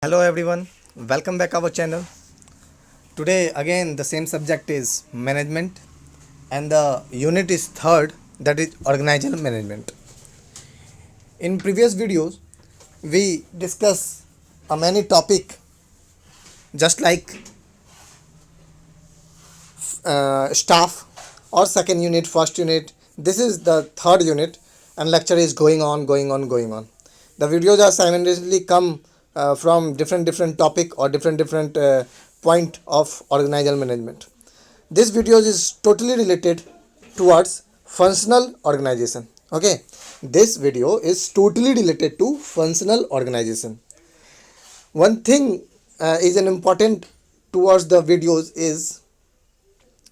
Hello everyone, welcome back our channel. Today again the same subject is management and the unit is third, that is organizational management. In previous videos we discuss a many topic just like staff or second unit, first unit. This is the third unit and lecture is going on. The videos are simultaneously come from different topic or different point of organizational management. This video is totally related towards functional organization. Okay, this video is totally related to functional organization. One thing is an important towards the videos is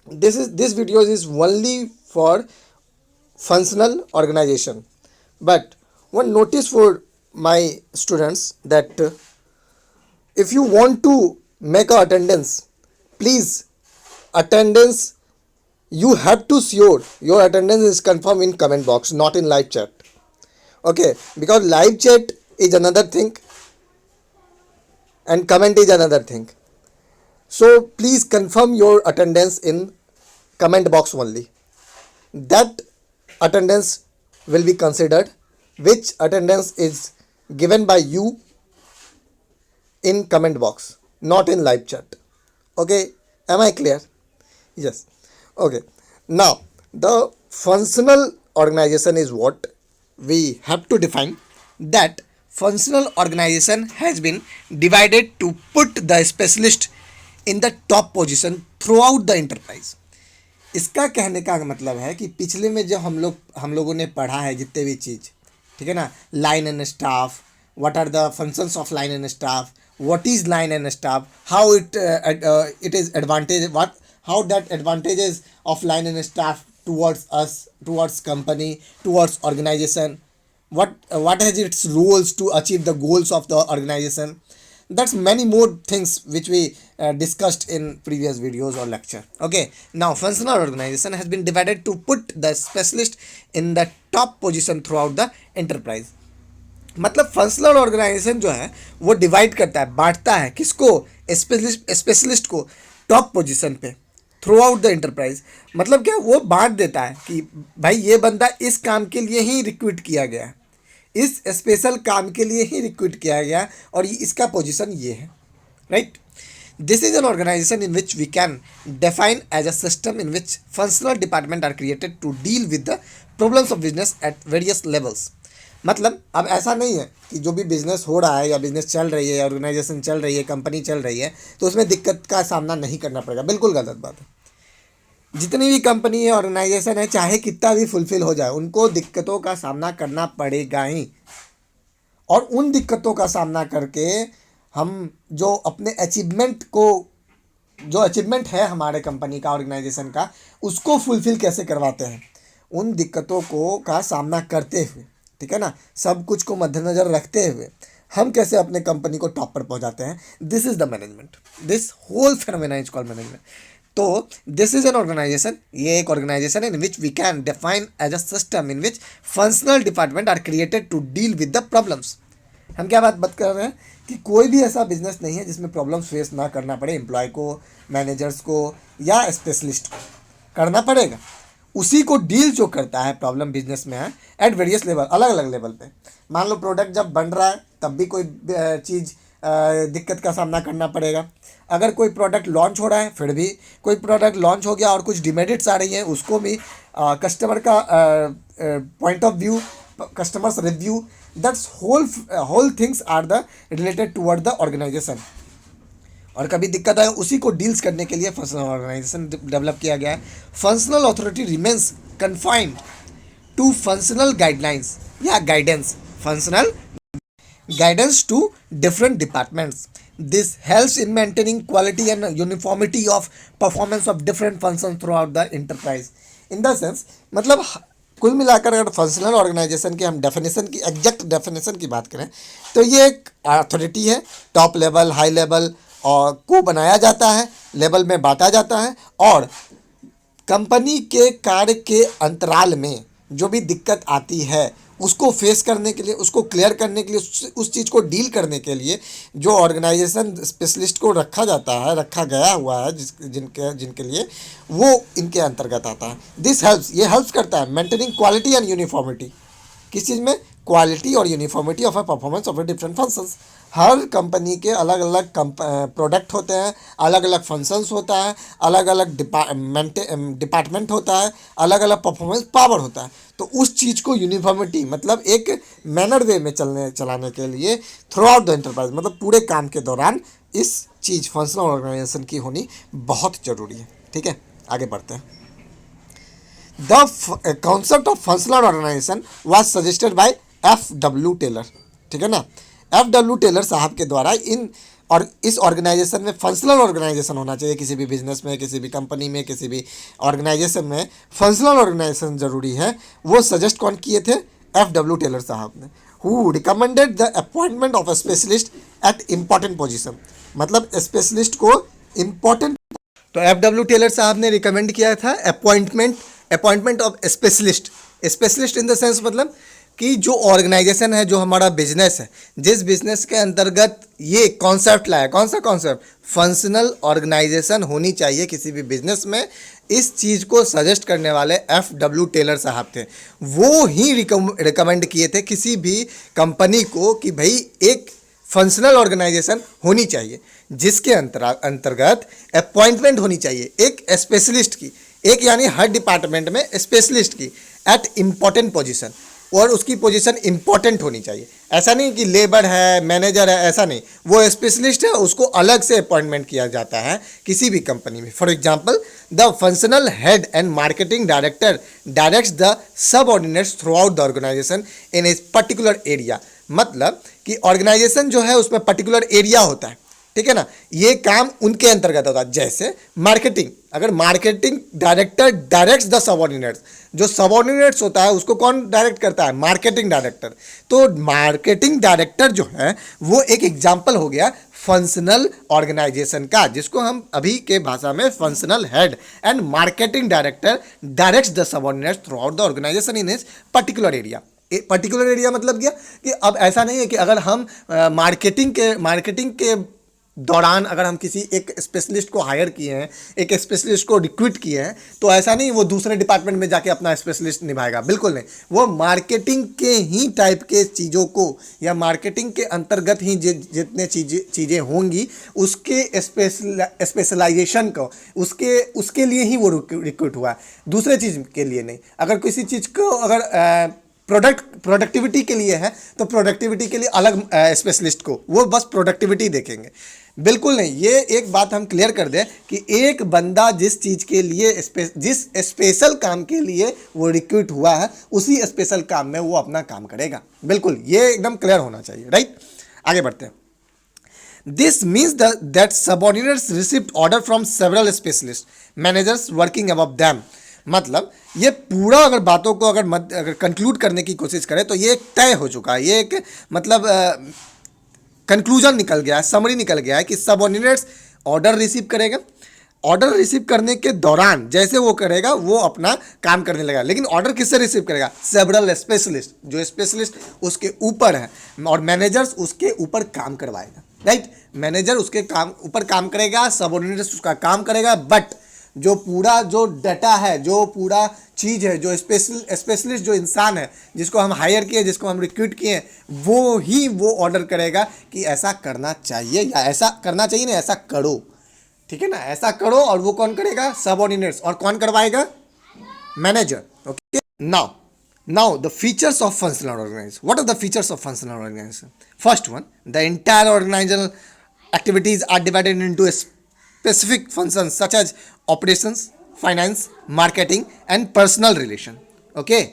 this video is only for functional organization, but one notice for my students that if you want to make a attendance, please attendance, you have to sure your attendance is confirmed in comment box, not in live chat. Okay, because live chat is another thing and comment is another thing. So please confirm your attendance in comment box only. That attendance will be considered, which attendance is given by you in comment box, not in live chat. Okay, am I clear? Yes. Okay, now the functional organization is what we have to define. That functional organization has been divided to put the specialist in the top position throughout the enterprise. इसका कहने का मतलब है कि पिछले में जो हम लोगों ने पढ़ा है जितने भी चीज़, ठीक है ना, line and staff, what are the functions of line and staff, what is line and staff, how it is advantage, what how that advantages of line and staff towards us, towards company, towards organization, what has its rules to achieve the goals of the organization. That's many more things which we discussed in previous videos or lecture. Okay, now functional organization has been divided to put the specialist in the top position throughout the enterprise. मतलब functional organisation जो है वो divide करता है, बांटता है किसको, specialist को top position पे थ्रू आउट द एंटरप्राइज. मतलब क्या, वो बांट देता है कि भाई ये बंदा इस काम के लिए ही रिक्रूट किया गया है, इस स्पेशल काम के लिए ही रिक्रूट किया गया और इसका पोजीशन ये है, right. This is an organisation in which we can define as a system in which functional department are created to deal with the problems of business at various levels. मतलब अब ऐसा नहीं है कि जो भी बिजनेस हो रहा है या बिजनेस चल रही है या ऑर्गेनाइजेशन चल रही है, कंपनी चल रही है, तो उसमें दिक्कत का सामना नहीं करना पड़ेगा. बिल्कुल गलत बात है. जितनी भी कंपनी है, ऑर्गेनाइजेशन है, चाहे कितना भी फुलफिल हो जाए, उनको दिक्कतों का सामना करना पड़ेगा ही. और उन दिक्कतों का सामना करके हम जो अपने जो अचीवमेंट है हमारे कंपनी का, ऑर्गेनाइजेशन का, उसको फुलफिल कैसे करवाते हैं, उन दिक्कतों का सामना करते हुए, ठीक है ना, सब कुछ को मद्देनज़र रखते हुए हम कैसे अपने कंपनी को टॉप पर पहुंचाते हैं. This is the management. This whole phenomena is called management. तो दिस इज एन ऑर्गेनाइजेशन, ये एक ऑर्गेनाइजेशन है in which we can define as a system in which functional department are created to deal with the problems. हम क्या बात कर रहे हैं कि कोई भी ऐसा बिजनेस नहीं है जिसमें प्रॉब्लम्स फेस ना करना पड़े. एम्प्लॉय को, मैनेजर्स को या स्पेशलिस्ट को करना पड़ेगा. उसी को डील जो करता है प्रॉब्लम बिजनेस में है एट वेरियस लेवल, अलग अलग लेवल पे. मान लो प्रोडक्ट जब बन रहा है तब भी कोई चीज़ दिक्कत का सामना करना पड़ेगा. अगर कोई प्रोडक्ट लॉन्च हो रहा है, फिर भी कोई प्रोडक्ट लॉन्च हो गया और कुछ डिमेरिट्स आ रही हैं, उसको भी कस्टमर का point of view, customers review, that's whole things are the related toward the organisation. और कभी दिक्कत आए उसी को डील्स करने के लिए फंक्शनल ऑर्गेनाइजेशन डेवलप किया गया है. Functional authority remains confined to functional guidelines या guidance, functional guidance to different departments. This helps in maintaining quality and uniformity of performance of different functions throughout the enterprise. In the sense, मतलब कुल मिलाकर अगर functional organisation की हम definition की, exact definition की बात करें, तो ये एक अथॉरिटी है, टॉप लेवल, हाई लेवल और को बनाया जाता है, लेवल में बांटा जाता है, और कंपनी के कार्य के अंतराल में जो भी दिक्कत आती है उसको फेस करने के लिए, उसको क्लियर करने के लिए, उस चीज़ को डील करने के लिए जो ऑर्गेनाइजेशन स्पेशलिस्ट को रखा जाता है, रखा गया हुआ है, जिनके जिनके लिए, वो इनके अंतर्गत आता है। दिस हेल्प्स, ये हेल्प्स करता है मेंटेनिंग क्वालिटी एंड यूनिफॉर्मिटी। किस चीज़ में? क्वालिटी और uniformity of a performance of a different functions. Her company के अलग अलग प्रोडक्ट होते हैं, अलग अलग फंक्शंस होता है, अलग अलग डिपार्टमेंट होता है, अलग अलग परफॉर्मेंस पावर होता है। तो उस चीज़ को यूनिफॉर्मिटी मतलब एक मैनर वे में चलाने के लिए थ्रू आउट द एंटरप्राइज, मतलब पूरे काम के दौरान इस चीज़ फंक्शनल ऑर्गेनाइजेशन की होनी बहुत ज़रूरी है। ठीक है, आगे बढ़ते हैं। The concept of functional organisation was suggested by F.W. Taylor. ठीक है ना, F.W. टेलर साहब के द्वारा इस ऑर्गेनाइजेशन में फंक्शनल ऑर्गेनाइजेशन होना चाहिए। किसी भी बिजनेस में, किसी भी कंपनी में, किसी भी ऑर्गेनाइजेशन में फंक्शनल ऑर्गेनाइजेशन जरूरी है। वो सजेस्ट कौन किए थे? F.W. टेलर साहब ने। Who recommended the appointment of a specialist at important position, मतलब स्पेशलिस्ट को इम्पॉर्टेंट, तो F.W. टेलर साहब ने रिकमेंड किया था appointment of specialist. Specialist in the sense मतलब कि जो ऑर्गेनाइजेशन है, जो हमारा बिजनेस है, जिस बिजनेस के अंतर्गत ये कॉन्सेप्ट लाया, कौन सा कॉन्सेप्ट? फंक्शनल ऑर्गेनाइजेशन होनी चाहिए किसी भी बिजनेस में। इस चीज़ को सजेस्ट करने वाले F.W. टेलर साहब थे। वो ही रिकमेंड किए थे किसी भी कंपनी को कि भाई एक फंक्शनल ऑर्गेनाइजेशन होनी चाहिए, जिसके अंतर्गत अपॉइंटमेंट होनी चाहिए एक स्पेशलिस्ट की, एक यानी हर डिपार्टमेंट में स्पेशलिस्ट की एट इम्पॉर्टेंट पोजीशन, और उसकी पोजीशन इंपॉर्टेंट होनी चाहिए। ऐसा नहीं कि लेबर है, मैनेजर है, ऐसा नहीं, वो स्पेशलिस्ट है, उसको अलग से अपॉइंटमेंट किया जाता है किसी भी कंपनी में। For example, the functional head and marketing director directs the subordinates throughout the organisation in a particular area. मतलब कि ऑर्गेनाइजेशन जो है उसमें पर्टिकुलर एरिया होता है, ठीक है ना, ये काम उनके अंतर्गत होता है। जैसे मार्केटिंग, अगर marketing director directs the subordinates, जो सबऑर्डिनेट्स होता है उसको कौन डायरेक्ट करता है? Marketing director. तो मार्केटिंग डायरेक्टर जो है वो एक एग्जांपल हो गया फंक्शनल ऑर्गेनाइजेशन का, जिसको हम अभी के भाषा में functional head and marketing director directs the subordinates throughout the organisation in इस पर्टिकुलर एरिया। पर्टिकुलर एरिया मतलब क्या कि अब ऐसा नहीं है कि अगर हम मार्केटिंग के दौरान अगर हम किसी एक स्पेशलिस्ट को हायर किए हैं, एक स्पेशलिस्ट को रिक्रूट किए हैं, तो ऐसा नहीं वो दूसरे डिपार्टमेंट में जाके अपना स्पेशलिस्ट निभाएगा, बिल्कुल नहीं। वो मार्केटिंग के ही टाइप के चीज़ों को या मार्केटिंग के अंतर्गत ही जितने चीज़ें होंगी उसके स्पेशलाइजेशन को उसके लिए ही वो रिक्रूट हुआ है, दूसरे चीज़ के लिए नहीं। अगर किसी चीज़ को अगर प्रोडक्टिविटी के लिए है तो प्रोडक्टिविटी के लिए अलग स्पेशलिस्ट को, वो बस प्रोडक्टिविटी देखेंगे, बिल्कुल नहीं। ये एक बात हम क्लियर कर दें कि एक बंदा जिस चीज़ के लिए जिस स्पेशल काम के लिए वो रिक्रूट हुआ है उसी स्पेशल काम में वो अपना काम करेगा, बिल्कुल, ये एकदम क्लियर होना चाहिए, राइट। आगे बढ़ते हैं। This means that subordinates received order from several specialist managers working above them. मतलब ये पूरा अगर बातों को अगर कंक्लूड करने की कोशिश करें तो ये तय हो चुका है, ये एक मतलब कंक्लूजन निकल गया है, समरी निकल गया है कि सबऑर्डिनेट्स ऑर्डर रिसीव करेगा, ऑर्डर रिसीव करने के दौरान जैसे वो करेगा वो अपना काम करने लगेगा। लेकिन ऑर्डर किससे रिसीव करेगा? सेवरल स्पेशलिस्ट, जो स्पेशलिस्ट उसके ऊपर है और मैनेजर्स उसके ऊपर काम करवाएगा, राइट। मैनेजर उसके ऊपर काम करेगा, सबऑर्डिनेट्स उसका काम करेगा, बट जो पूरा जो डाटा है, जो पूरा चीज़ है, जो स्पेशलिस्ट जो इंसान है जिसको हम हायर किए, जिसको हम रिक्रूट किए, वो ऑर्डर करेगा कि ऐसा करना चाहिए या ऐसा करना चाहिए नहीं, ऐसा करो, ठीक है ना, ऐसा करो। और वो कौन करेगा? सबऑर्डिनेट्स। और कौन करवाएगा? Manager. Okay, now the features of functional organisation. What are the features of functional organisation? First one, the entire organisational activities are divided into specific functions such as operations, finance, marketing and personal relation. Okay,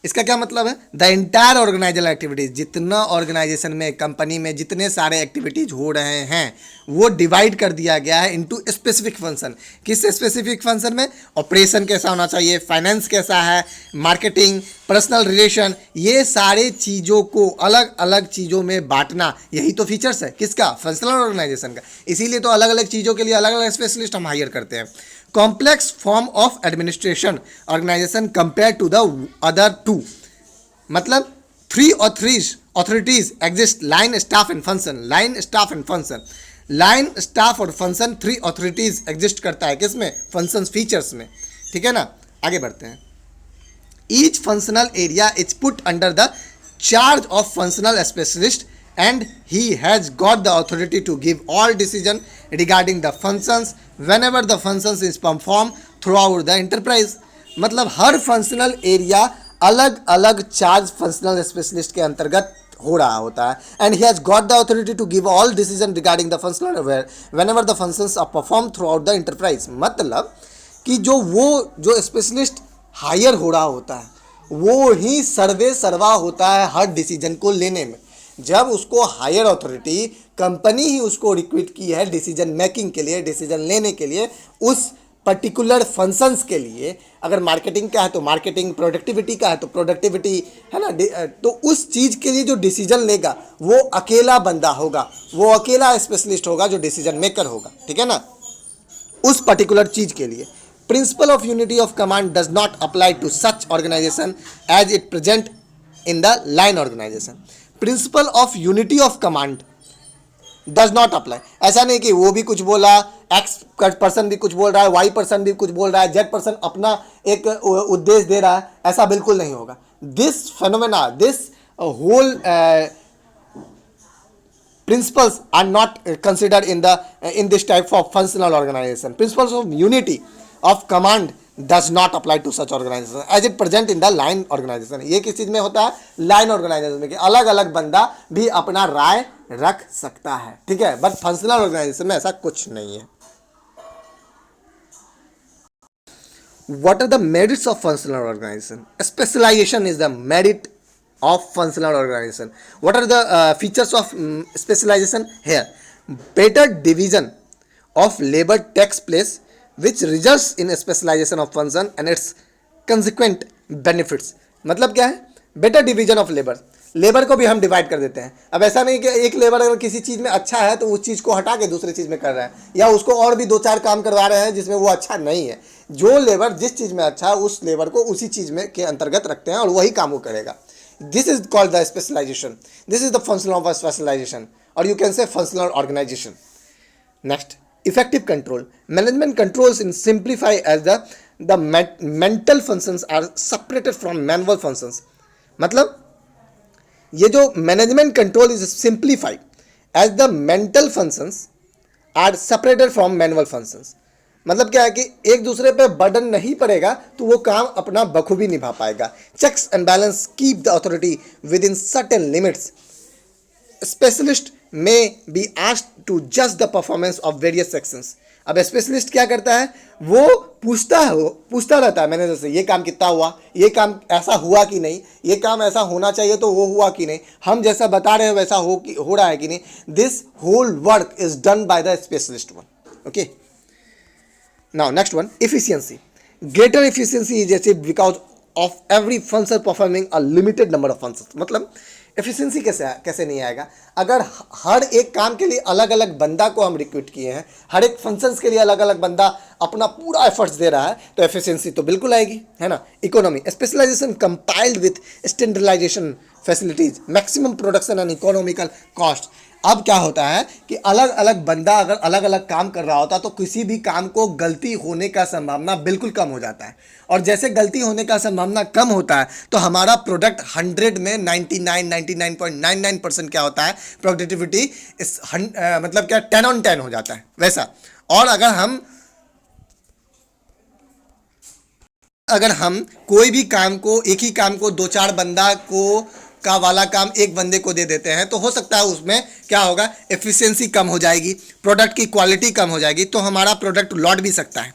इसका क्या मतलब है? The entire ऑर्गेनाइजल activities, जितना organisation में, company में जितने सारे activities हो रहे हैं वो डिवाइड कर दिया गया है इनटू स्पेसिफिक फंक्शन। किस स्पेसिफिक फंक्शन में? ऑपरेशन कैसा होना चाहिए, फाइनेंस कैसा है, मार्केटिंग, पर्सनल रिलेशन, ये सारे चीज़ों को अलग अलग चीज़ों में बांटना, यही तो फीचर्स है किसका? फंक्शनल ऑर्गेनाइजेशन का। इसीलिए तो अलग अलग चीज़ों के लिए अलग अलग स्पेशलिस्ट हम हायर करते हैं। Complex form of administration organisation compare to the other two. मतलब three authorities exist, line staff and function, line staff and function, line staff और फंक्शन, थ्री ऑथोरिटीज एग्जिस्ट करता है किसमें, फंक्शन फीचर्स में, ठीक है ना। आगे बढ़ते हैं। Each functional area is put under the charge of functional specialist and he has got the authority to give all decision regarding the functions whenever the functions is performed throughout the enterprise। मतलब हर functional area अलग अलग charge functional specialist के अंतर्गत हो रहा होता है, and he has got the authority to give all decision regarding the functional whenever the functions are perform throughout the enterprise. मतलब कि जो स्पेशलिस्ट हायर हो रहा होता है वो ही सर्वा होता है हर डिसीजन को लेने में। जब उसको हायर अथॉरिटी, कंपनी ही उसको रिक्रूट की है डिसीजन मेकिंग के लिए, डिसीजन लेने के लिए, उस पर्टिकुलर फंक्शंस के लिए। अगर मार्केटिंग का है तो मार्केटिंग, प्रोडक्टिविटी का है तो प्रोडक्टिविटी, है ना। तो उस चीज़ के लिए जो डिसीजन लेगा वो अकेला बंदा होगा, वो अकेला स्पेशलिस्ट होगा जो डिसीजन मेकर होगा, ठीक है ना, उस पर्टिकुलर चीज़ के लिए। Principle of unity of command does not apply to such organisation as it present in the line organisation. Principle of unity of command does not apply. ऐसा नहीं कि वो भी कुछ बोला, एक्स पर्सन भी कुछ बोल रहा है, वाई पर्सन भी कुछ बोल रहा है, जेड पर्सन अपना एक उद्देश्य दे रहा है, ऐसा बिल्कुल नहीं होगा। This phenomena, this whole principles are not considered in this type of functional organization. Principles of unity of command does not apply to such organization as it present in the line organization। ये किस चीज में होता है, line organisation में, कि अलग अलग बंदा भी अपना राय रख सकता है, ठीक है, बट फंक्शनल ऑर्गेनाइजेशन में ऐसा कुछ नहीं है। What are the merits of functional organization? Specialization is the merit of functional organization. What are the features of specialization here? Better division of labor takes place which results in specialization of function and its consequent benefits। मतलब क्या है, better division of labour, labour को भी हम divide कर देते हैं। अब ऐसा नहीं कि एक लेबर अगर किसी चीज़ में अच्छा है तो उस चीज़ को हटा के दूसरी चीज़ में कर रहा है, या उसको और भी दो चार काम करवा रहे हैं जिसमें वो अच्छा नहीं है। जो लेबर जिस चीज़ में अच्छा है उस लेबर को उसी चीज़ में के अंतर्गत रखते हैं और वही काम वो करेगा। This is called the specialisation, this is the function of specialisation, और you can say functional organisation. Next, effective control. Management controls in simplify as the mental functions are separated from manual functions. मतलब ये जो management control is simplified as the mental functions are separated from manual functions. मतलब क्या है कि एक दूसरे पे बर्डन नहीं पड़ेगा तो वो काम अपना बखूबी निभा पाएगा। Checks and balance keep the authority within certain limits. Specialist may be asked to जज the performance of various sections. अब स्पेशलिस्ट क्या करता है, वो पूछता रहता है मैनेजर से, ये काम कितना हुआ, ये काम ऐसा हुआ कि नहीं, ये काम ऐसा होना चाहिए तो वो हुआ कि नहीं, हम जैसा बता रहे हैं वैसा हो रहा है कि नहीं। This whole work is done by the specialist one. Okay, now next one, efficiency. Greater efficiency is achieved because of every function performing a limited number of functions। मतलब एफिशिएंसी कैसे नहीं आएगा, अगर हर एक काम के लिए अलग अलग बंदा को हम रिक्रूट किए हैं, हर एक फंक्शंस के लिए अलग अलग बंदा अपना पूरा एफर्ट्स दे रहा है, तो एफिशिएंसी तो बिल्कुल आएगी, है ना। Economy, specialisation compiled with standardisation facilities, maximum production and economical cost. अब क्या होता है कि अलग अलग बंदा अगर अलग अलग काम कर रहा होता तो किसी भी काम को गलती होने का संभावना बिल्कुल कम हो जाता है, और जैसे गलती होने का संभावना कम होता है तो हमारा प्रोडक्ट 100 में 99.99% क्या होता है, प्रोडक्टिविटी इस मतलब क्या 10 on 10 हो जाता है वैसा। और अगर हम कोई भी काम को, एक ही काम को दो चार बंदा का वाला काम एक बंदे को दे देते हैं तो हो सकता है उसमें क्या होगा, एफिशिएंसी कम हो जाएगी, प्रोडक्ट की क्वालिटी कम हो जाएगी, तो हमारा प्रोडक्ट लौट भी सकता है।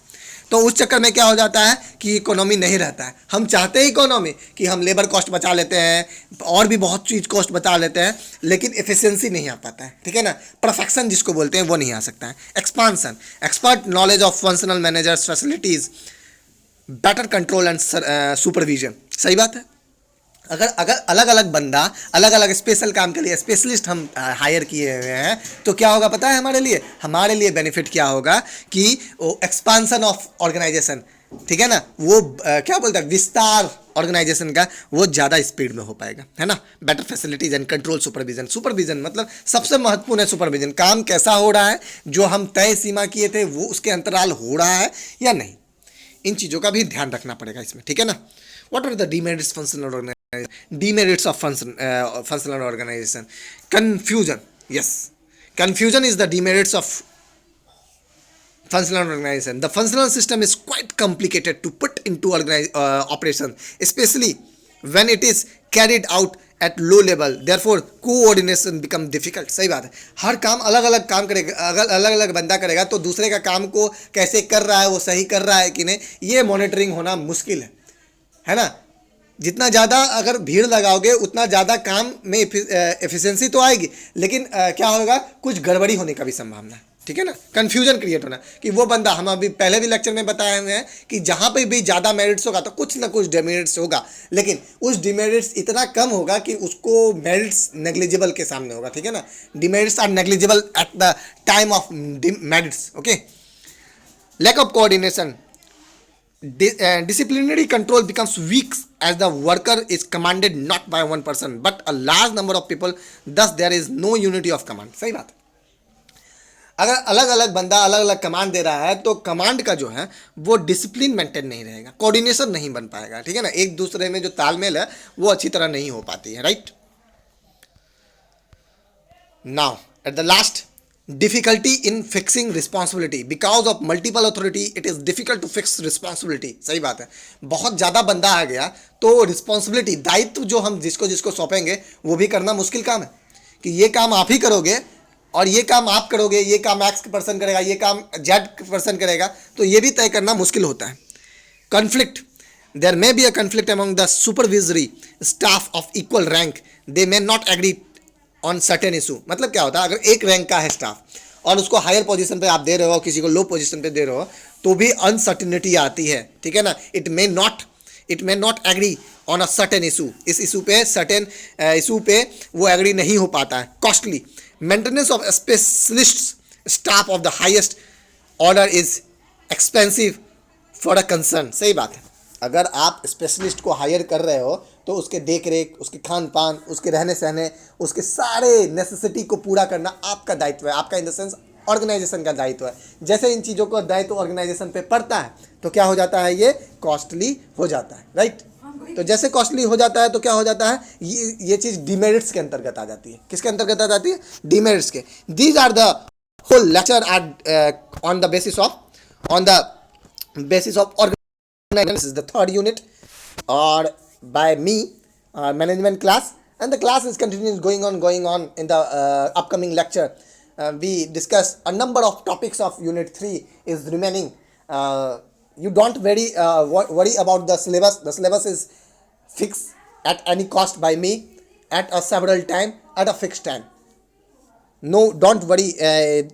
तो उस चक्कर में क्या हो जाता है कि इकोनॉमी नहीं रहता है। हम चाहते हैं इकोनॉमी कि हम लेबर कॉस्ट बचा लेते हैं और भी बहुत चीज़ कॉस्ट बचा लेते हैं, लेकिन एफिशिएंसी नहीं आ पाता है, ठीक है ना। परफेक्शन जिसको बोलते हैं वो नहीं आ सकता है। Expansion, expert knowledge of functional managers facilities, better control and supervision. सही बात है। अगर अलग अलग बंदा अलग अलग स्पेशल काम के लिए स्पेशलिस्ट हम हायर किए हुए हैं तो क्या होगा पता है हमारे लिए बेनिफिट क्या होगा कि एक्सपांसन ऑफ ऑर्गेनाइजेशन, ठीक है ना, वो क्या बोलता है, विस्तार ऑर्गेनाइजेशन का वो ज़्यादा स्पीड में हो पाएगा, है ना। Better facilities and control supervision, supervision मतलब सबसे महत्वपूर्ण है सुपरविजन, काम कैसा हो रहा है, जो हम तय सीमा किए थे वो उसके अंतराल हो रहा है या नहीं, इन चीज़ों का भी ध्यान रखना पड़ेगा इसमें, ठीक है ना। What are the demerits functional organisation, demerits of functional organisation, confusion, yes, confusion is the demerits of functional organization. The functional system is quite complicated to put into operation, especially when it is carried out at low level. Therefore, coordination become difficult. सही बात है, हर काम अलग अलग काम करेगा, अगर अलग अलग बंदा करेगा तो दूसरे का काम को कैसे कर रहा है, वो सही कर रहा है कि नहीं, ये मॉनिटरिंग होना मुश्किल है ना। जितना ज़्यादा अगर भीड़ लगाओगे उतना ज़्यादा काम में एफिशिएंसी तो आएगी, लेकिन क्या होगा, कुछ गड़बड़ी होने का भी संभावना है, ठीक है ना। कंफ्यूजन क्रिएट होना कि वो बंदा, हम अभी पहले भी लेक्चर में बताए हुए हैं कि जहाँ पे भी ज़्यादा मेरिट्स होगा तो कुछ ना कुछ डिमेरिट्स होगा, लेकिन उस डिमेरिट्स इतना कम होगा कि उसको मेरिट्स नेग्लिजिबल के सामने होगा, ठीक है ना। Demerits are negligible at the time of merits, okay. Lack of coordination, disciplinary control becomes weak as the worker is commanded not by one person but a large number of people, thus there is no unity of command. सही बात है, अगर अलग अलग बंदा अलग अलग command दे रहा है तो कमांड का जो है वो डिसिप्लिन मेंटेन नहीं रहेगा, कोऑर्डिनेशन नहीं बन पाएगा, ठीक है ना, एक दूसरे में जो तालमेल है वो अच्छी तरह नहीं हो पाती है, right. Now at the last, difficulty in fixing responsibility because of multiple authority it is difficult to fix responsibility. सही बात है, बहुत ज़्यादा बंदा आ गया तो रिस्पॉन्सिबिलिटी, दायित्व जो हम जिसको जिसको सौंपेंगे वो भी करना मुश्किल काम है, कि ये काम आप ही करोगे और ये काम आप करोगे, ये काम एक्स पर्सन करेगा, ये काम जेड पर्सन करेगा, तो ये भी तय करना मुश्किल होता है। Conflict, there may be a conflict among the supervisory staff of equal rank, they may not agree on certain issue. मतलब क्या होता है, अगर एक रैंक का है स्टाफ और उसको हायर पोजीशन पे आप दे रहे हो, किसी को लो पोजीशन पे दे रहे हो, तो भी अनसर्टेनिटी आती है, ठीक है ना। It may not agree on a certain issue, इस इशू पे, सर्टेन इशू पे वो एग्री नहीं हो पाता है। Costly, maintenance of specialist staff of the highest order is expensive for a concern. सही बात है, अगर आप स्पेशलिस्ट को हायर कर रहे हो तो उसके देख रेख, उसके खान पान, उसके रहने सहने, उसके सारे नेसेसिटी को पूरा करना आपका दायित्व है, आपका इन द सेंस ऑर्गेनाइजेशन का दायित्व है। जैसे इन चीज़ों को दायित्व ऑर्गेनाइजेशन पे पड़ता है तो क्या हो जाता है, ये कॉस्टली हो जाता है, राइट। तो जैसे कॉस्टली हो जाता है तो क्या हो जाता है, ये चीज़ डिमेरिट्स के अंतर्गत आ जाती है। किसके अंतर्गत आ जाती है, डिमेरिट्स के। These are the whole lecture are on the basis of this is the third unit or by me, management class, and the class is continuing going on in the upcoming lecture. We discuss a number of topics of unit 3 is remaining. You don't worry about the syllabus. The syllabus is fixed at any cost by me at a several time at a fixed time. No, don't worry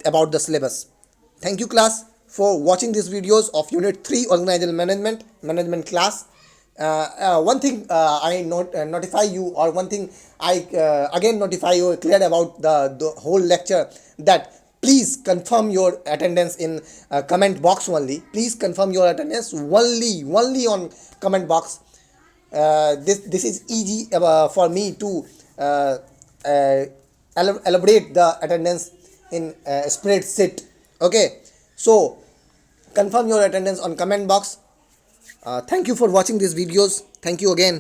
about the syllabus. Thank you class for watching these videos of unit 3 organizational management class. One thing I notify you, or one thing I again notify you clear about the whole lecture, that please confirm your attendance in comment box only. Please confirm your attendance only on comment box. This is easy for me to elaborate the attendance in spreadsheet. Okay, so confirm your attendance on comment box. Thank you for watching these videos. Thank you again.